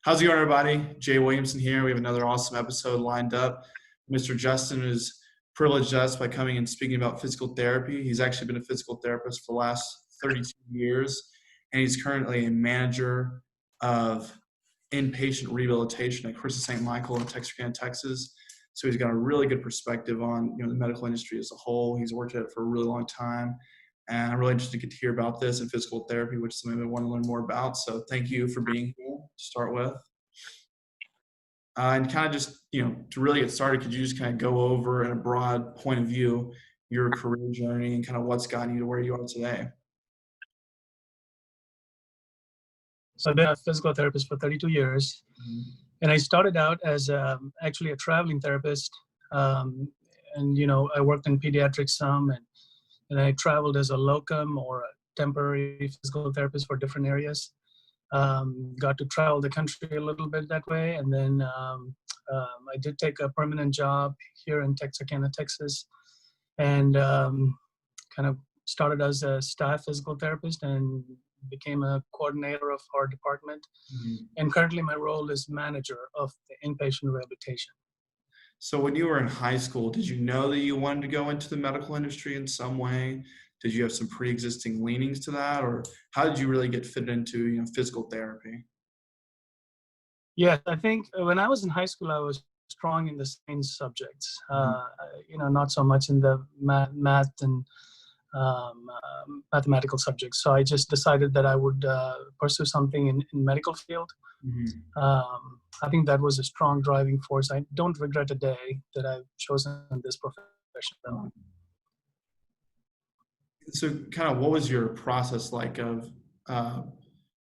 How's it going, everybody? Jay Williamson here. We have another awesome episode lined up. Mr. Justin has privileged us by coming and speaking about physical therapy. He's actually been a physical therapist for the last 32 years, and he's currently a manager of inpatient rehabilitation at Christ St. Michael in Texarkana, Texas. So he's got a really good perspective on the medical industry as a whole. He's worked at it for a really long time. And I'm really interested to get to hear about this and physical therapy, which is something I want to learn more about. So thank you for being here to start with. And kind of just, to really get started, could you just kind of go over in a broad point of view your career journey and kind of what's gotten you to where you are today? So I've been a physical therapist for 32 years. And I started out as actually a traveling therapist. And, I worked in pediatrics some, and I traveled as a locum or a temporary physical therapist for different areas. Got to travel the country a little bit that way. And then I did take a permanent job here in Texarkana, Texas, and kind of started as a staff physical therapist and became a coordinator of our department. And currently my role is manager of the inpatient rehabilitation. So when you were in high school, did you know that you wanted to go into the medical industry in some way? Did you have some pre-existing leanings to that, or how did you really get fit into physical therapy? Yeah, I think when I was in high school, I was strong in the science subjects. Not so much in the math and mathematical subjects. So I just decided that I would pursue something in medical field. I think that was a strong driving force. I don't regret a day that I've chosen this profession, though. So kind of what was your process like of,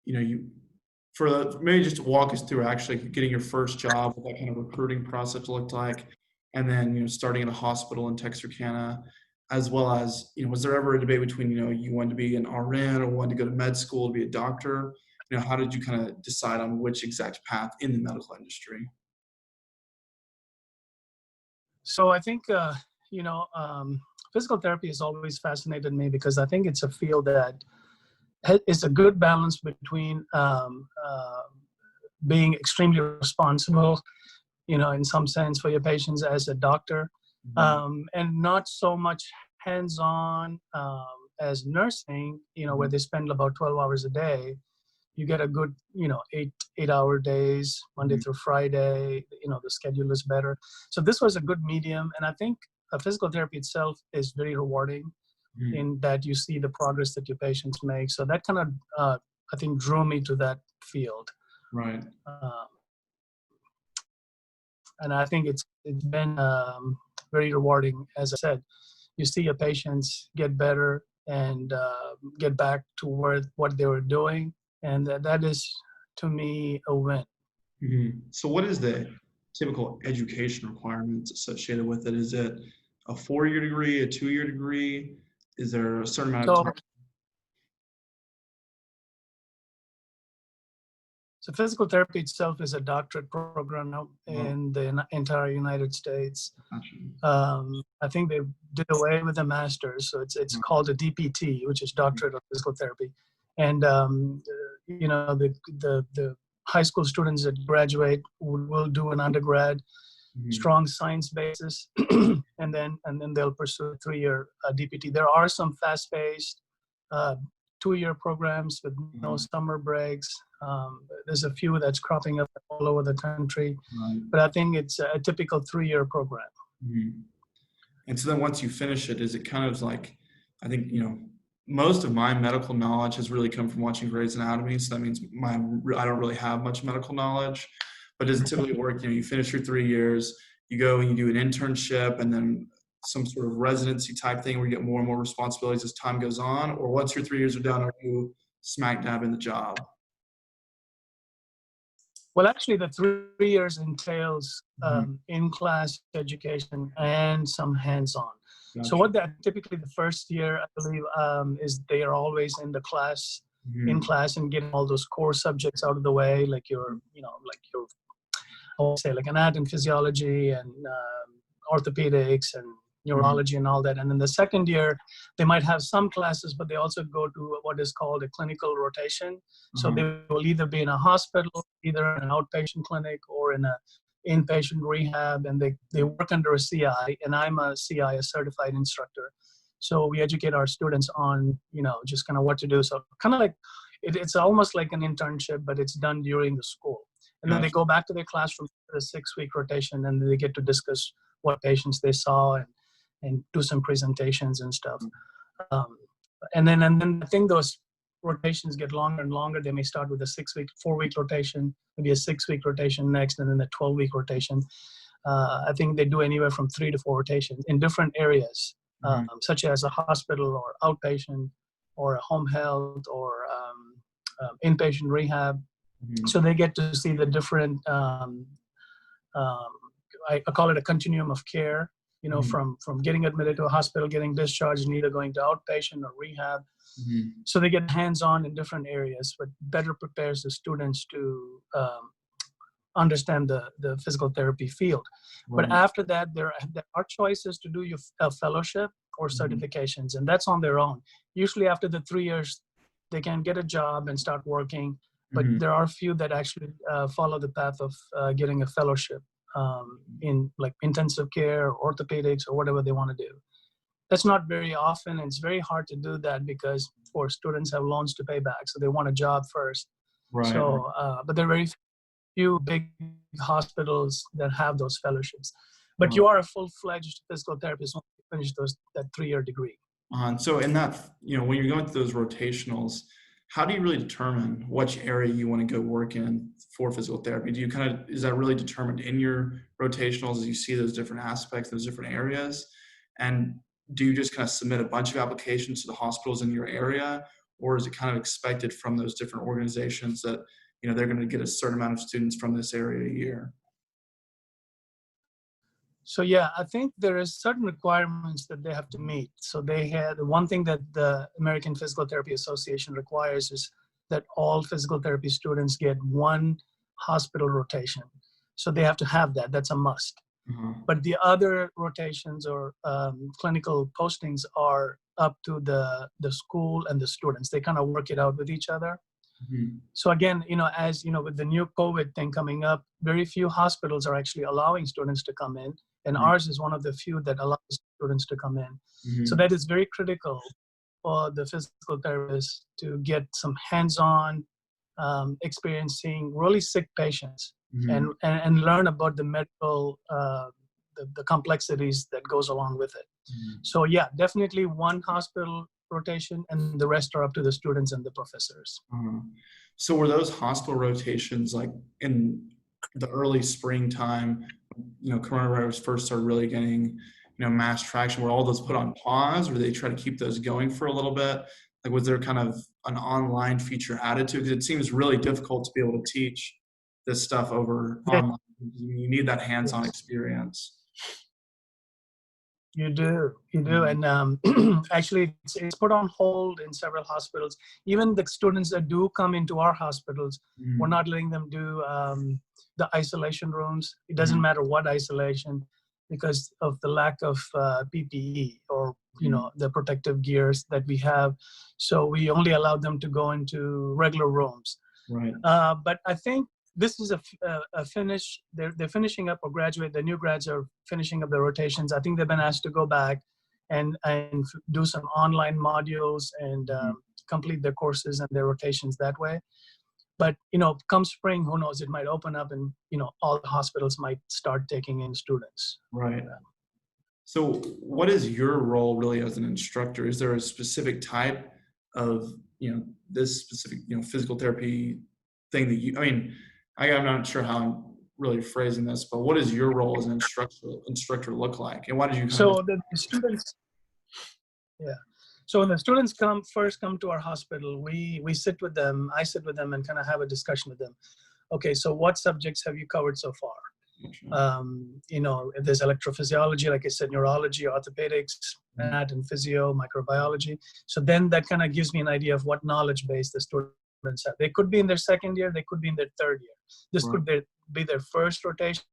maybe just walk us through actually getting your first job, what that kind of recruiting process looked like, and then, starting in a hospital in Texarkana, as well as, was there ever a debate between, you wanted to be an RN or wanted to go to med school to be a doctor? How did you kind of decide on which exact path in the medical industry? So I think, physical therapy has always fascinated me because I think it's a field that is a good balance between being extremely responsible, in some sense for your patients as a doctor, and not so much hands-on as nursing, where they spend about 12 hours a day. You get a good, 8-hour days, Monday through Friday, the schedule is better. So this was a good medium. And I think physical therapy itself is very rewarding in that you see the progress that your patients make. So that kind of, I think, drew me to that field. Right. And I think it's been very rewarding. As I said, you see your patients get better and get back to what they were doing. And that is, to me, a win. So what is the typical education requirements associated with it? Is it a 4-year degree, a 2-year degree? Is there a certain amount of time? So physical therapy itself is a doctorate program now in the entire United States. I think they did away with the master's, so it's called a DPT, which is Doctorate of Physical Therapy. And the high school students that graduate will do an undergrad, strong science basis, and then they'll pursue a 3-year DPT. There are some fast-paced 2-year programs with no summer breaks. There's a few that's cropping up all over the country, but I think it's a typical 3-year program. And so then once you finish it, is it kind of like, I think, most of my medical knowledge has really come from watching Grey's Anatomy. So that means I don't really have much medical knowledge, but does it typically work? You finish your 3 years, you go and you do an internship and then some sort of residency type thing where you get more and more responsibilities as time goes on, or once your 3 years are done, are you smack dab in the job? Well, actually, the 3 years entails in-class education and some hands-on. Gotcha. So what that typically the first year, I believe, is they are always in the class, in class, and getting all those core subjects out of the way, like your I would say like anatomy, physiology, and orthopedics, and neurology and all that. And then the second year, they might have some classes, but they also go to what is called a clinical rotation. So they will either be in a hospital, either in an outpatient clinic or in a inpatient rehab, and they work under a CI, and I'm a CI, a certified instructor. So we educate our students on, just kind of what to do. So kind of like, it's almost like an internship, but it's done during the school. And then they go back to their classroom for a 6-week rotation, and they get to discuss what patients they saw and do some presentations and stuff. And then I think those rotations get longer and longer. They may start with a 4-week rotation, maybe a 6-week rotation next, and then a 12-week rotation. I think they do anywhere from 3 to 4 rotations in different areas, such as a hospital or outpatient or a home health or inpatient rehab. So they get to see the different, I call it a continuum of care, from getting admitted to a hospital, getting discharged, and either going to outpatient or rehab. So they get hands-on in different areas, but better prepares the students to understand the physical therapy field. But after that, there are choices to do a fellowship or certifications, and that's on their own. Usually after the 3 years, they can get a job and start working, but there are a few that actually follow the path of getting a fellowship in like intensive care or orthopedics or whatever they want to do. That's not very often. It's very hard to do that because for students have loans to pay back, so they want a job first. So, but there are very few big hospitals that have those fellowships. But you are a full-fledged physical therapist when you finish that 3-year degree. So in that, when you're going through those rotationals, how do you really determine which area you want to go work in for physical therapy? Is that really determined in your rotationals as you see those different aspects, those different areas? And do you just kind of submit a bunch of applications to the hospitals in your area, or is it kind of expected from those different organizations that, they're going to get a certain amount of students from this area a year? So yeah, I think there is certain requirements that they have to meet. So the one thing that the American Physical Therapy Association requires is that all physical therapy students get 1 hospital rotation. So they have to have that. That's a must. But the other rotations or clinical postings are up to the school and the students. They kind of work it out with each other. So again, as with the new COVID thing coming up, very few hospitals are actually allowing students to come in, and ours is one of the few that allows students to come in. So that is very critical for the physical therapist to get some hands-on experiencing really sick patients and learn about the medical the complexities that goes along with it. So yeah, definitely 1 hospital rotation, and the rest are up to the students and the professors. So were those hospital rotations like in the early springtime, coronavirus first started really getting, mass traction, were all those put on pause, or they try to keep those going for a little bit? Like, was there kind of an online feature added to it? Because it seems really difficult to be able to teach this stuff over online. You need that hands-on experience. You do. And actually, it's put on hold in several hospitals. Even the students that do come into our hospitals, we're not letting them do the isolation rooms. It doesn't matter what isolation, because of the lack of PPE or the protective gears that we have. So we only allow them to go into regular rooms. But I think this is a finish. They're finishing up or graduate. The new grads are finishing up their rotations. I think they've been asked to go back and do some online modules and complete their courses and their rotations that way. But come spring, who knows? It might open up, and all the hospitals might start taking in students. So, what is your role really as an instructor? Is there a specific type of this specific physical therapy thing that I'm not sure how I'm really phrasing this, but what does your role as an instructor look like? And why did you the students, so when the students first come to our hospital, we sit with them, I sit with them and kind of have a discussion with them. Okay, so what subjects have you covered so far? If there's electrophysiology, like I said, neurology, orthopedics, anat and physio, microbiology. So then that kind of gives me an idea of what knowledge base the students have. They could be in their 2nd year, they could be in their 3rd year. This could be their first rotation.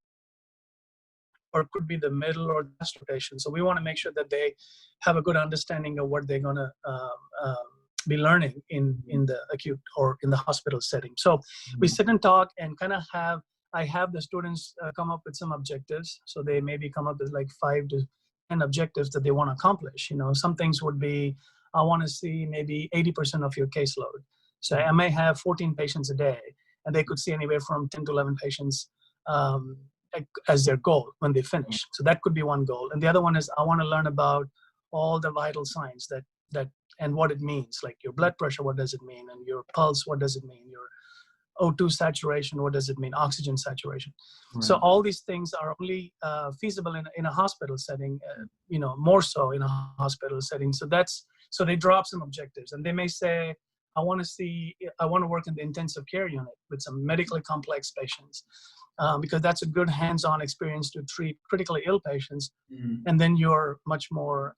or it could be the middle or last rotation. So we want to make sure that they have a good understanding of what they're going to be learning in the acute or in the hospital setting. So we sit and talk and kind of I have the students come up with some objectives. So they maybe come up with like 5 to 10 objectives that they want to accomplish. Some things would be, I want to see maybe 80% of your caseload. So I may have 14 patients a day, and they could see anywhere from 10 to 11 patients as their goal when they finish. So that could be one goal. And the other one is, I want to learn about all the vital signs that and what it means, like your blood pressure, what does it mean? And your pulse, what does it mean? Your O2 saturation, what does it mean? Oxygen saturation. Right. So all these things are only feasible in a hospital setting, more so in a hospital setting. So they drop some objectives, and they may say, I want to work in the intensive care unit with some medically complex patients, because that's a good hands-on experience to treat critically ill patients. And then you're much more,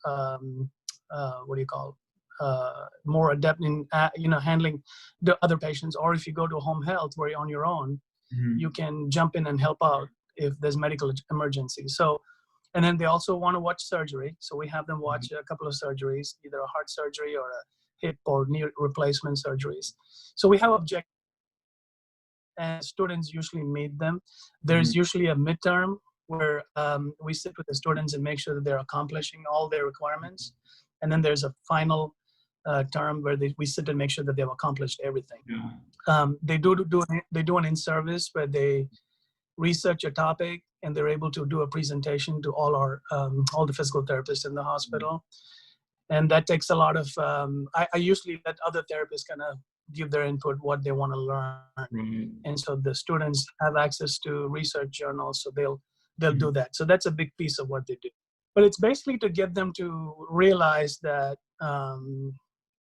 more adept in handling the other patients. Or if you go to home health where you're on your own, you can jump in and help out if there's medical emergency. So, and then they also want to watch surgery. So we have them watch a couple of surgeries, either a heart surgery or a hip or knee replacement surgeries. So we have objectives, and students usually meet them. There's usually a midterm where we sit with the students and make sure that they're accomplishing all their requirements. And then there's a final term where we sit and make sure that they've accomplished everything. They do an in-service where they research a topic, and they're able to do a presentation to all the physical therapists in the hospital. And that takes a lot of, I usually let other therapists kind of give their input, what they want to learn. And so the students have access to research journals, so they'll do that. So that's a big piece of what they do. But it's basically to get them to realize that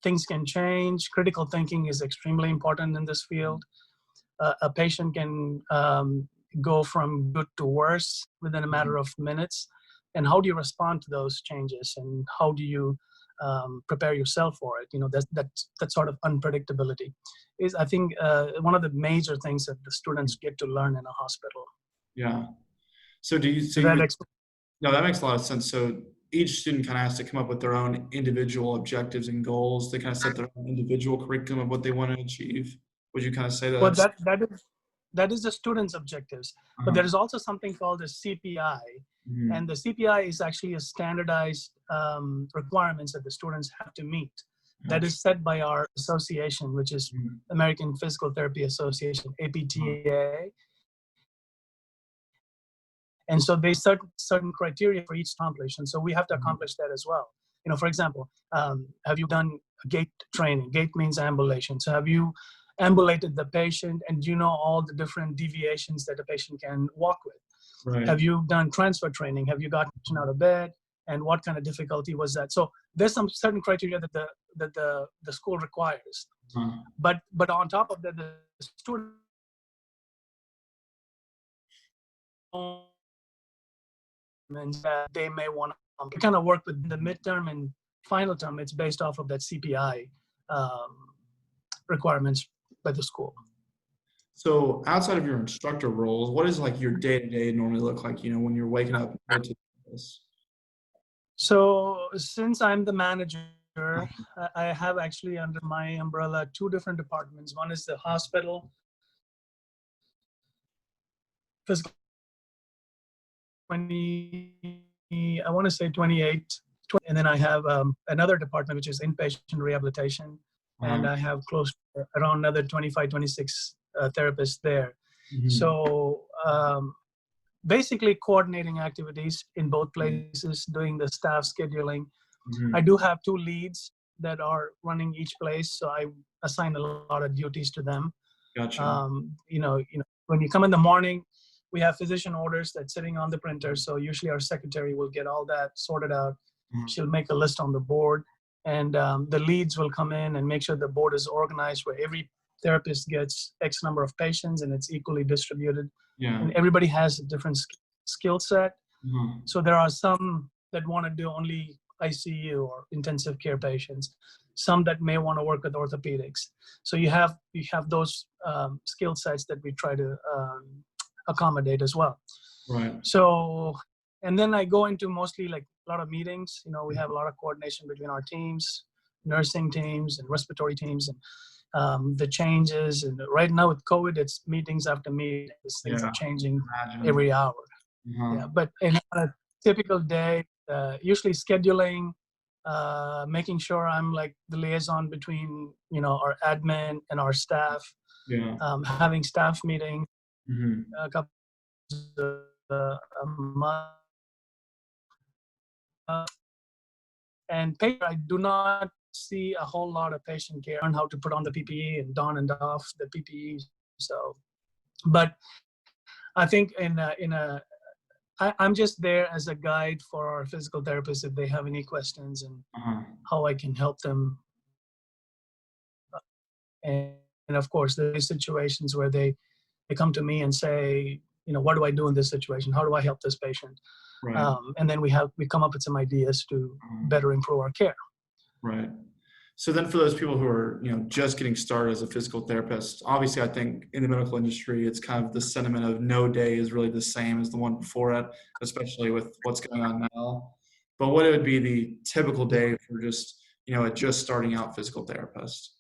things can change. Critical thinking is extremely important in this field. A patient can go from good to worse within a matter of minutes. And how do you respond to those changes? And how do you prepare yourself for it? That sort of unpredictability is, I think, one of the major things that the students get to learn in a hospital. Yeah. So no, that makes a lot of sense. So each student kind of has to come up with their own individual objectives and goals. They kind of set their own individual curriculum of what they want to achieve. Would you kind of say that? Well, that is the students' objectives. But there is also something called a CPI. And the CPI is actually a standardized requirements that the students have to meet. That is set by our association, which is American Physical Therapy Association, APTA. And so they set certain criteria for each accomplish. And so we have to accomplish that as well. For example, have you done gait training? Gait means ambulation. So have you ambulated the patient, and do you know all the different deviations that a patient can walk with? Right. Have you done transfer training? Have you gotten out of bed? And what kind of difficulty was that? So there's some certain criteria that the school requires. But on top of that, the student that they may want to kind of work with the midterm and final term. It's based off of that CPI requirements by the school. So outside of your instructor roles, what does like your day-to-day normally look like, when you're waking up to this? So since I'm the manager, I have actually under my umbrella 2 different departments. One is the hospital physical 20, I want to say 28, 20, and then I have another department which is inpatient rehabilitation, and I have close to around another 25, 26 therapists there. So basically coordinating activities in both places, doing the staff scheduling. I do have 2 leads that are running each place, so I assign a lot of duties to them. Gotcha. When you come in the morning, we have physician orders that's sitting on the printer. So usually our secretary will get all that sorted out. She'll make a list on the board, and the leads will come in and make sure the board is organized where every therapist gets X number of patients and it's equally distributed. And everybody has a different skill set. So there are some that want to do only ICU or intensive care patients, some that may want to work with orthopedics. So you have those skill sets that we try to accommodate as well. Right. So And then I go into mostly like a lot of meetings. You know, we have a lot of coordination between our teams, nursing teams and respiratory teams, and the changes. And right now with COVID, it's meetings after meetings. Things are Yeah. changing Imagine. every hour. Uh-huh. Yeah, but in a typical day, usually scheduling, making sure I'm like the liaison between, you know, our admin and our staff, Yeah. having staff meetings Hmm. a couple a month. And patient, I do not see a whole lot of patient care on how to put on the PPE and don and off the PPE. So, but I think I'm just there as a guide for our physical therapists if they have any questions and Uh-huh. how I can help them. And of course, there's situations where they come to me and say, you know, what do I do in this situation? How do I help this patient? Right. And then we come up with some ideas to better improve our care. Right. So then for those people who are, just getting started as a physical therapist, obviously I think in the medical industry, it's kind of the sentiment of no day is really the same as the one before it, especially with what's going on now. But what would be the typical day for just, a just starting out physical therapist?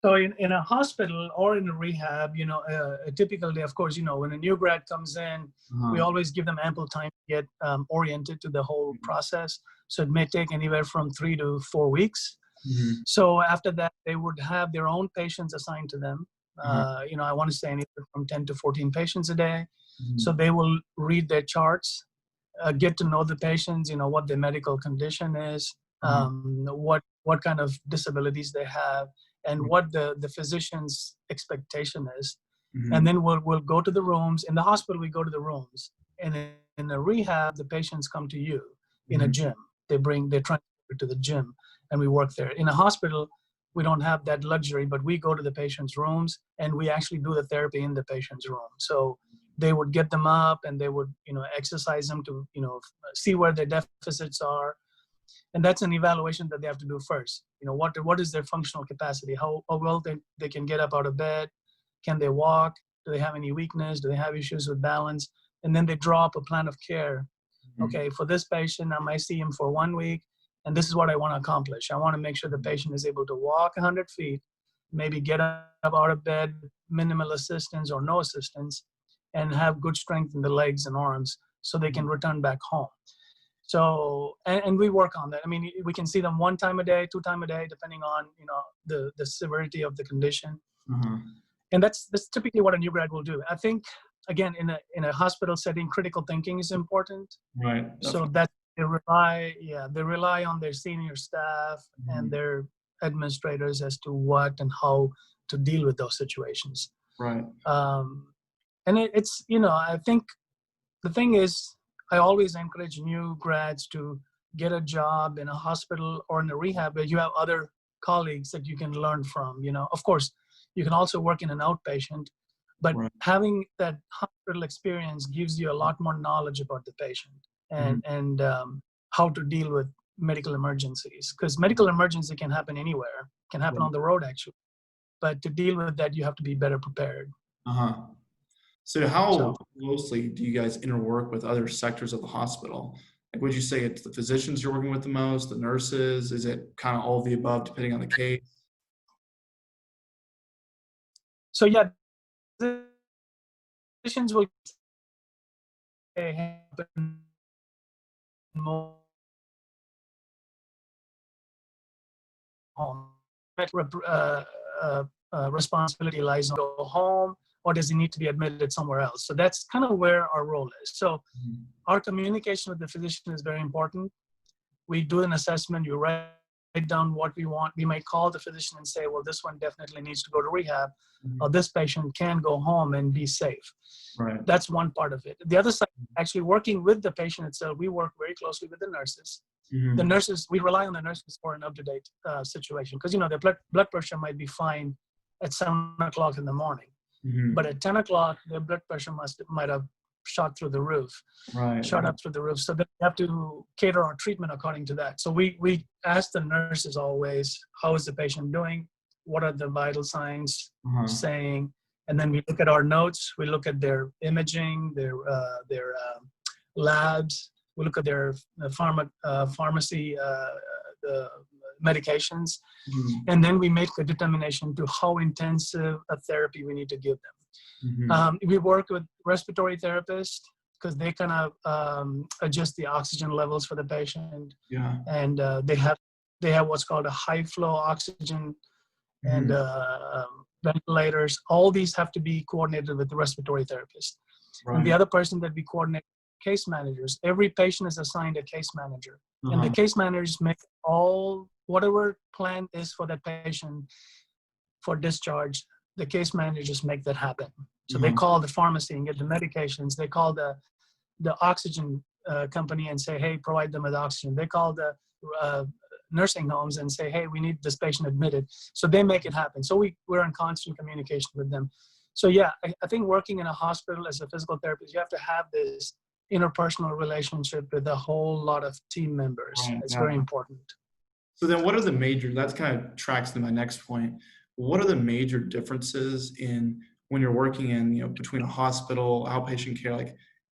So in a hospital or in a rehab, you know, a typical day, of course, you know, when a new grad comes in, we Uh-huh. always give them ample time to get oriented to the whole process. So it may take anywhere from 3 to 4 weeks. Mm-hmm. So after that, they would have their own patients assigned to them. Uh-huh. You know, I want to say anywhere from 10 to 14 patients a day. Mm-hmm. So they will read their charts, get to know the patients, you know, what their medical condition is, Uh-huh. what kind of disabilities they have, and what the physician's expectation is. Mm-hmm. And then we'll go to the rooms. In the hospital, we go to the rooms. And in a rehab, the patients come to you in a Mm-hmm. gym. They're transferred to the gym, and we work there. In a hospital, we don't have that luxury, but we go to the patient's rooms, and we actually do the therapy in the patient's room. So they would get them up, and they would, you know, exercise them to, you know, see where their deficits are. And that's an evaluation that they have to do first. You know, what is their functional capacity? How well they can get up out of bed? Can they walk? Do they have any weakness? Do they have issues with balance? And then they draw up a plan of care. Okay, for this patient, I might see him for 1 week, and this is what I want to accomplish. I want to make sure the patient is able to walk 100 feet, maybe get up out of bed, minimal assistance or no assistance, and have good strength in the legs and arms so they can return back home. So, and we work on that. I mean, we can see them 1 time a day, 2 times a day, depending on, you know, the severity of the condition. Uh-huh. And that's typically what a new grad will do. I think, again, in a hospital setting, critical thinking is important. Right. So Definitely. that they rely on their senior staff and their administrators as to what and how to deal with those situations. Right. And it's, you know, I think the thing is, I always encourage new grads to get a job in a hospital or in a rehab where you have other colleagues that you can learn from. You know, of course, you can also work in an outpatient, but Right. having that hospital experience gives you a lot more knowledge about the patient and how to deal with medical emergencies. Because medical emergency can happen anywhere, can happen Right. on the road actually. But to deal with that, you have to be better prepared. Uh-huh. So how So. closely do you guys interwork with other sectors of the hospital? Like, would you say it's the physicians you're working with the most, the nurses? Is it kind of all of the above, depending on the case? So yeah, physicians will happen more home. Responsibility lies on go home, or does he need to be admitted somewhere else? So that's kind of where our role is. So our communication with the physician is very important. We do an assessment. You write down what we want. We might call the physician and say, well, this one definitely needs to go to rehab, or this patient can go home and be safe. Right. That's one part of it. The other side, actually working with the patient itself, we work very closely with the nurses. The nurses, we rely on the nurses for an up-to-date situation, because, you know, their blood pressure might be fine at 7 o'clock in the morning, but at 10 o'clock, their blood pressure might have shot through the roof, Right. shot up through the roof. So then we have to cater our treatment according to that. So we ask the nurses always, how is the patient doing? What are the vital signs saying? And then we look at our notes. We look at their imaging, their labs. We look at their pharmacy, the medications, and then we make a determination to how intensive a therapy we need to give them. We work with respiratory therapists because they kind of adjust the oxygen levels for the patient, and they have what's called a high flow oxygen and ventilators. All these have to be coordinated with the respiratory therapist. And the other person that we coordinate, case managers. Every patient is assigned a case manager, and the case managers make all whatever plan is for that patient for discharge. The case managers make that happen. So they call the pharmacy and get the medications. They call the oxygen company and say, hey, provide them with oxygen. They call the nursing homes and say, hey, we need this patient admitted. So they make it happen. So we're in constant communication with them. So yeah, I think working in a hospital as a physical therapist, you have to have this interpersonal relationship with a whole lot of team members. It's very important. So then what are the major, that kind of tracks to my next point. What are the major differences in when you're working in, between a hospital, outpatient care, like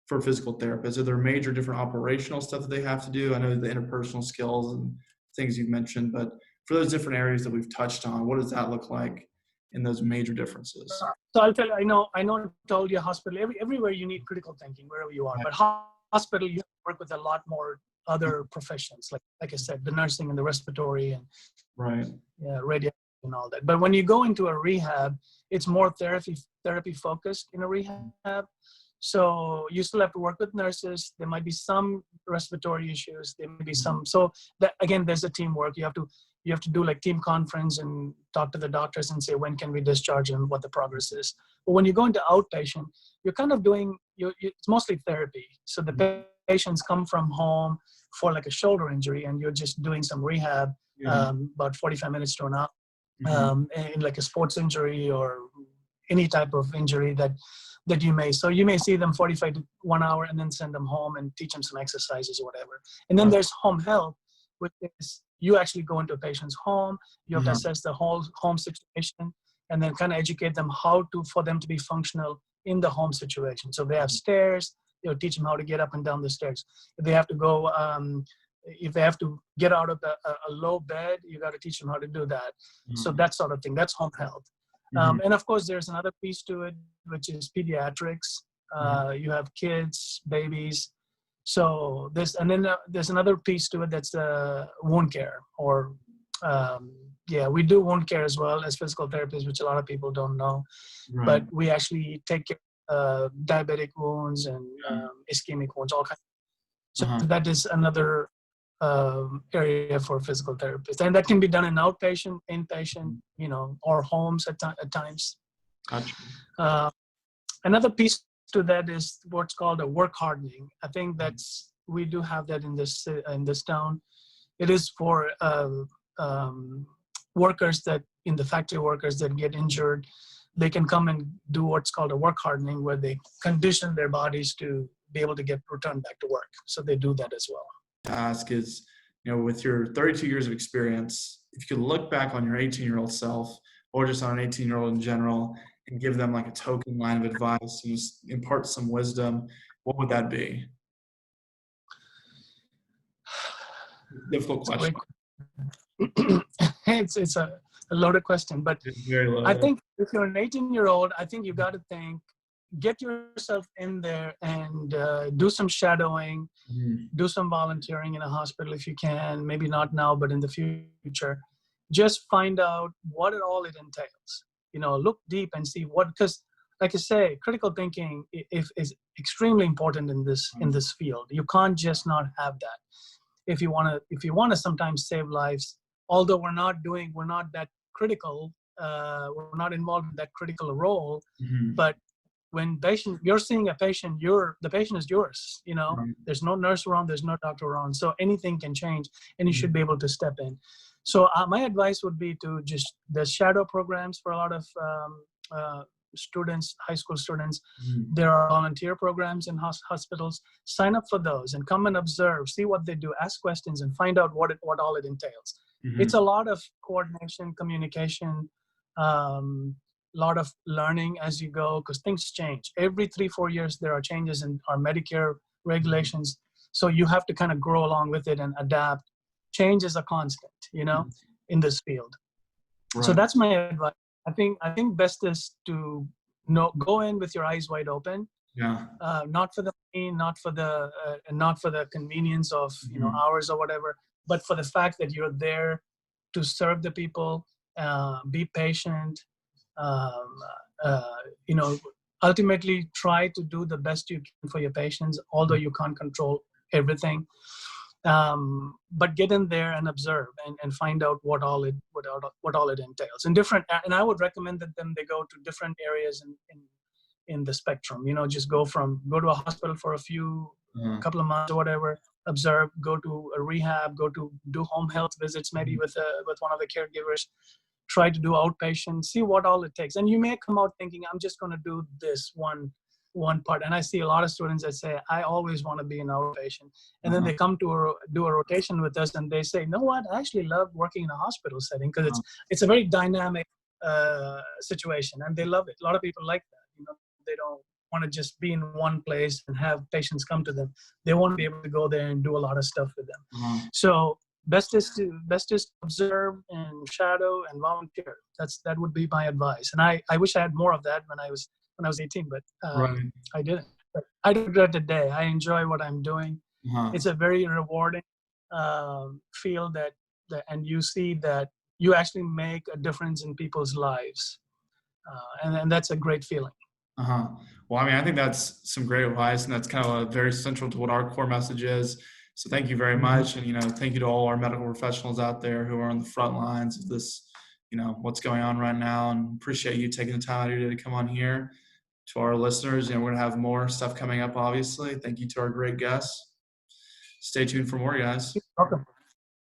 for physical therapists? Are there major different operational stuff that they have to do? I know the interpersonal skills and things you've mentioned, but for those different areas that we've touched on, what does that look like in those major differences? So I'll tell you, I know I told you hospital, everywhere you need critical thinking, wherever you are, but hospital, you work with a lot more other professions, like I said, the nursing and the respiratory and radiation and all that. But when you go into a rehab, it's more therapy focused in a rehab. So you still have to work with nurses. There might be some respiratory issues. There may be some. So that, again, there's a teamwork. You have to do like team conference and talk to the doctors and say, when can we discharge and what the progress is. But when you go into outpatient, you're kind of doing, it's mostly therapy. So the patients come from home for like a shoulder injury and you're just doing some rehab, about 45 minutes to an hour, in like a sports injury or any type of injury that you may. So you may see them 45 to 1 hour and then send them home and teach them some exercises or whatever. And then there's home health, which is you actually go into a patient's home, you have to assess the whole home situation and then kind of educate them for them to be functional in the home situation. So if they have stairs, teach them how to get up and down the stairs. If they have to go, if they have to get out of a low bed, you got to teach them how to do that. So that sort of thing, that's home health. And of course, there's another piece to it, which is pediatrics. You have kids, babies. So there's another piece to it that's wound care, or we do wound care as well as physical therapists, which a lot of people don't know. But we actually take care of diabetic wounds and ischemic wounds, all kinds. So that is another area for physical therapists, and that can be done in outpatient, inpatient, or homes at times. Gotcha. Another piece to that is what's called a work hardening. I think we do have that in this town. It is for workers in the factory workers that get injured. They can come and do what's called a work hardening, where they condition their bodies to be able to return back to work. So they do that as well. Ask is, with your 32 years of experience, if you could look back on your 18-year-old self or just on an 18-year-old in general and give them like a token line of advice and just impart some wisdom, what would that be? Difficult question. It's a loaded question, but very loaded. I think if you're an 18-year-old, I think you got to get yourself in there and do some shadowing, do some volunteering in a hospital if you can, maybe not now, but in the future. Just find out what all it entails. Look deep and see because like I say, critical thinking is extremely important in this field. You can't just not have that. If you want to sometimes save lives, although we're not that critical, we're not involved in that critical role, but when you're seeing a patient, the patient is yours. There's no nurse around, there's no doctor around, so anything can change, and you should be able to step in. So my advice would be to there's shadow programs for a lot of students, high school students. There are volunteer programs in hospitals. Sign up for those and come and observe, see what they do, ask questions, and find out what all it entails. It's a lot of coordination, communication, lot of learning as you go, because things change. Every 3-4 years, there are changes in our Medicare regulations. So you have to kind of grow along with it and adapt. Change is a constant, in this field. So Right. that's my advice. I think best is to go in with your eyes wide open, Yeah. not for the money, not for the convenience of hours or whatever, but for the fact that you're there to serve the people, be patient, um, ultimately try to do the best you can for your patients, although you can't control everything. But get in there and observe and find out what all it entails. And I would recommend that they go to different areas in the spectrum. Just go to a hospital for a couple of months or whatever, observe, go to a rehab, go to do home health visits, maybe with one of the caregivers, try to do outpatient, see what all it takes. And you may come out thinking, I'm just going to do this one part. And I see a lot of students that say, I always want to be an outpatient. And then they come to do a rotation with us and they say, you know what, I actually love working in a hospital setting because it's a very dynamic situation and they love it. A lot of people like that. They don't want to just be in one place and have patients come to them. They want to be able to go there and do a lot of stuff with them. So best is to observe and shadow and volunteer. That would be my advice. And I wish I had more of that when I was 18, but I didn't. But I don't regret the day. I enjoy what I'm doing. It's a very rewarding field that and you see that you actually make a difference in people's lives, and that's a great feeling. Well, I think that's some great advice, and that's kind of very central to what our core message is. So thank you very much. And, thank you to all our medical professionals out there who are on the front lines of this, what's going on right now, and appreciate you taking the time out of your day to come on here. To our listeners, we're going to have more stuff coming up, obviously. Thank you to our great guests. Stay tuned for more, guys. You're welcome.